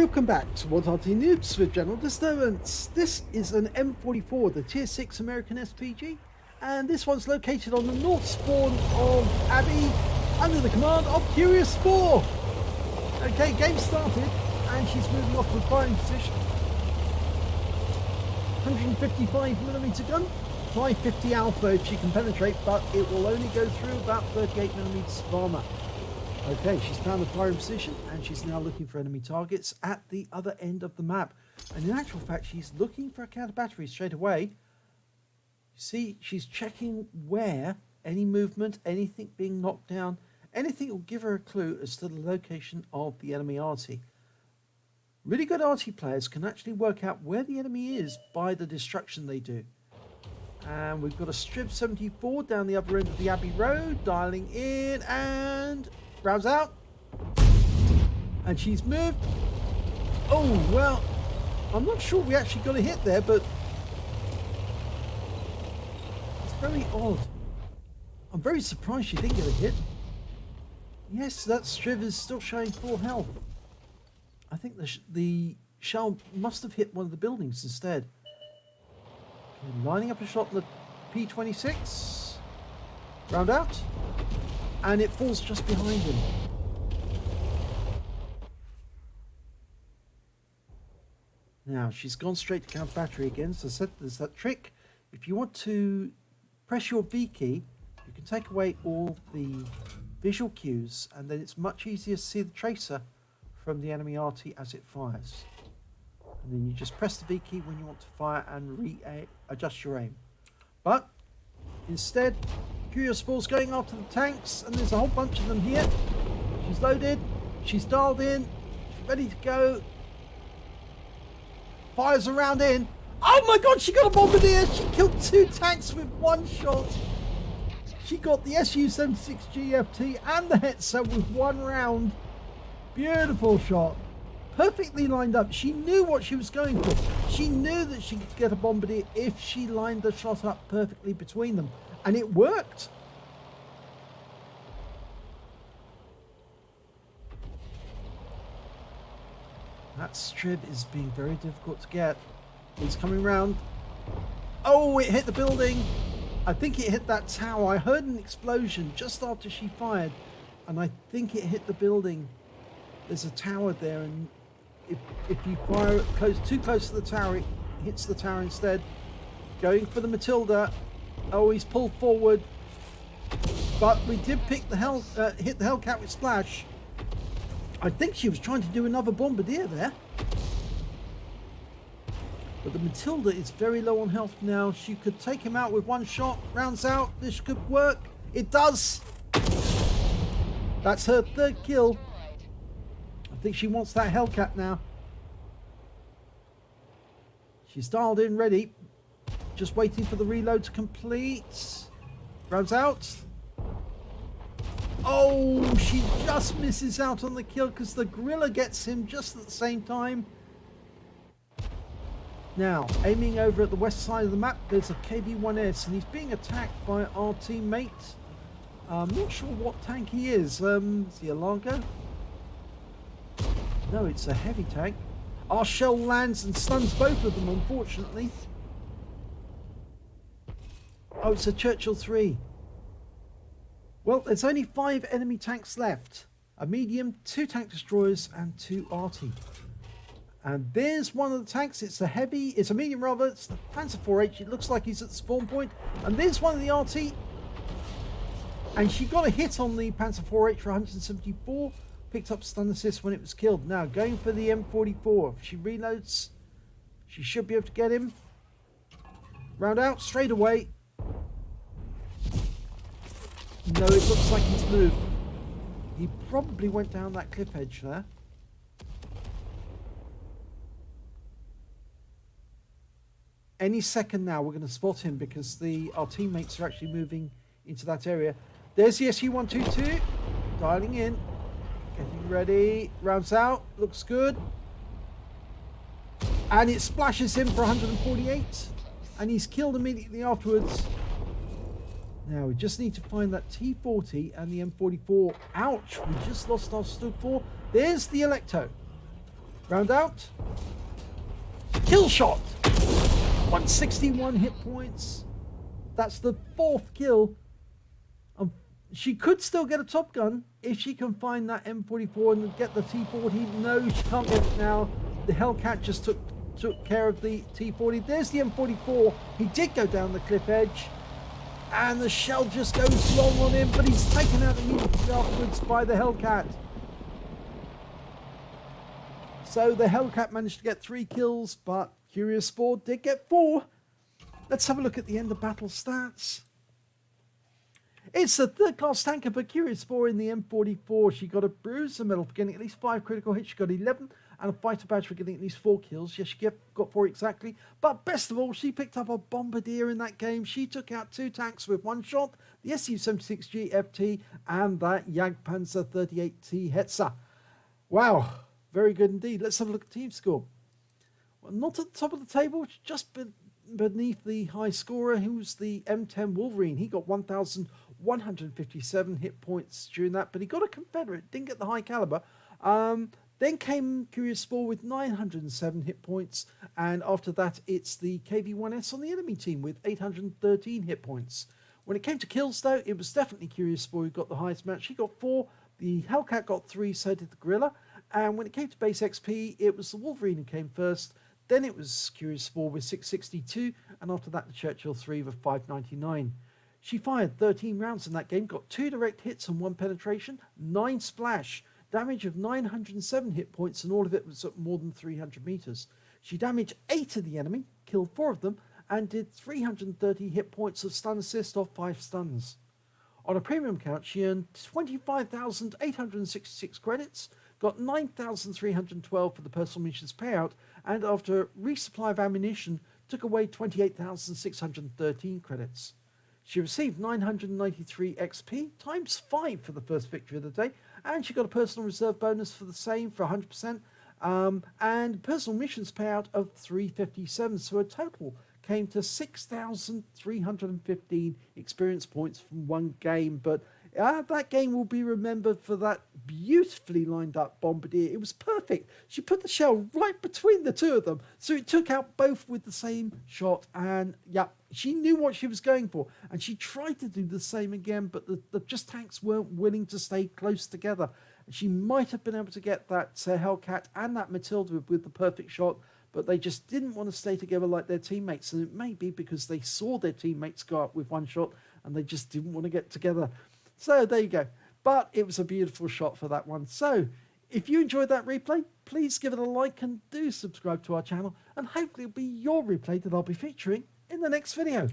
Welcome back to What Arty Noobs with General Disturbance. This is an M44, the Tier 6 American SPG, and this one's located on the north spawn of Abbey under the command of CuriousSpore. Okay, game started, and she's moving off to the firing position. 155mm gun, 550 alpha if she can penetrate, but it will only go through about 38mm of armor. Okay, she's found the firing position and she's now looking for enemy targets at the other end of the map. And in actual fact, she's looking for a counter battery straight away. You see, she's checking where any movement, anything being knocked down, anything will give her a clue as to the location of the enemy Arty. Really good Arty players can actually work out where the enemy is by the destruction they do. And we've got a Strib 74 down the other end of the Abbey Road, dialing in and rounds out. And she's moved. Oh, well, I'm not sure we actually got a hit there, but it's very odd. I'm very surprised she didn't get a hit. Yes, that Strib is still showing full health. I think the shell must have hit one of the buildings instead. Okay, lining up a shot in the P26. Round out. And it falls just behind him. Now, she's gone straight to counter battery again. So I said there's that trick. If you want to press your V key, you can take away all the visual cues, and then it's much easier to see the tracer from the enemy Arty as it fires. And then you just press the V key when you want to fire and readjust your aim. But instead, CuriousSpore's going after the tanks, and there's a whole bunch of them here. She's loaded, she's dialed in, she's ready to go. Fires a round in. Oh my god, she got a Bombardier! She killed 2 tanks with 1 shot. She got the Su-76 GFT and the Hetzer with 1 round. Beautiful shot. Perfectly lined up. She knew what she was going for. She knew that she could get a Bombardier if she lined the shot up perfectly between them. And it worked. That Strib is being very difficult to get. He's coming round. Oh, it hit the building. I think it hit that tower. I heard an explosion just after she fired, and I think it hit the building. There's a tower there, and if you fire it too close to the tower, it hits the tower instead. Going for the Matilda. Oh, he's pulled forward, but we did pick the hit the Hellcat with splash. I think she was trying to do another Bombardier there, but the Matilda is very low on health now. She could take him out with 1 shot. Rounds out. This could work. It does. That's her 3rd kill. I think she wants that Hellcat now. She's dialed in, ready. Just waiting for the reload to complete. Rounds out. Oh, she just misses out on the kill because the gorilla gets him just at the same time. Now, aiming over at the west side of the map, there's a KV-1S, and he's being attacked by our teammate. I'm not sure what tank he is. Is he a Largo? No, it's a heavy tank. Our shell lands and stuns both of them, unfortunately. Oh, it's a Churchill 3. Well, there's only 5 enemy tanks left. A medium, 2 tank destroyers, and 2 Arty. And there's one of the tanks. It's a heavy, it's a medium rather. It's the Panzer 4H. It looks like he's at the spawn point. And there's one of the Arty. And she got a hit on the Panzer 4H for 174. Picked up stun assist when it was killed. Now, going for the M44. If she reloads, she should be able to get him. Round out, straight away. No, it looks like he's moved. He probably went down that cliff edge there. Any second now we're going to spot him because our teammates are actually moving into that area. There's the Su-122. Dialing in. Getting ready. Rounds out. Looks good. And it splashes him for 148. And he's killed immediately afterwards. Now we just need to find that T40 and the M44. Ouch, we just lost our Stug 4. There's the Electo. Round out. Kill shot. 161 hit points. That's the 4th kill. She could still get a Top Gun if she can find that M44 and get the T40. No, she can't get it now. The Hellcat just took care of the T40. There's the M44. He did go down the cliff edge. And the shell just goes long on him, but he's taken out immediately afterwards by the Hellcat. So the Hellcat managed to get 3 kills, but CuriousSpore did get 4. Let's have a look at the end of battle stats. It's a 3rd class tanker for CuriousSpore in the M44. She got a bruiser medal for getting at least 5 critical hits. She got 11 and a fighter badge for getting at least 4 kills. Yes, she got 4 exactly. But best of all, she picked up a Bombardier in that game. She took out 2 tanks with 1 shot, the Su-76G FT and that Jagdpanzer 38T Hetzer. Wow, very good indeed. Let's have a look at team score. Well, not at the top of the table, just beneath the high scorer, who's the M10 Wolverine. He got 1,157 hit points during that, but he got a Confederate, didn't get the high caliber. Then came CuriousSpore with 907 hit points, and after that it's the KV-1S on the enemy team with 813 hit points. When it came to kills though, it was definitely CuriousSpore who got the highest amount. She got 4, the Hellcat got 3, so did the Gorilla, and when it came to base XP, it was the Wolverine who came first. Then it was CuriousSpore with 662, and after that the Churchill 3 with 599. She fired 13 rounds in that game, got 2 direct hits and 1 penetration, 9 splash, damage of 907 hit points, and all of it was at more than 300 meters. She damaged 8 of the enemy, killed 4 of them, and did 330 hit points of stun assist off 5 stuns. On a premium count, she earned 25,866 credits, got 9,312 for the personal missions payout, and after a resupply of ammunition, took away 28,613 credits. She received 993 XP, times 5 for the first victory of the day, and she got a personal reserve bonus for the same for 100%, and personal missions payout of 357, so a total came to 6,315 experience points from one game. But that game will be remembered for that beautifully lined up Bombardier. It was perfect. She put the shell right between the two of them, so it took out both with the same shot, and yeah, she knew what she was going for, and she tried to do the same again, but the just tanks weren't willing to stay close together. She might have been able to get that Hellcat and that Matilda with the perfect shot, but they just didn't want to stay together like their teammates, and it may be because they saw their teammates go up with one shot and they just didn't want to get together. So there you go. But it was a beautiful shot for that one. So if you enjoyed that replay, please give it a like and do subscribe to our channel, and hopefully it'll be your replay that I'll be featuring in the next video.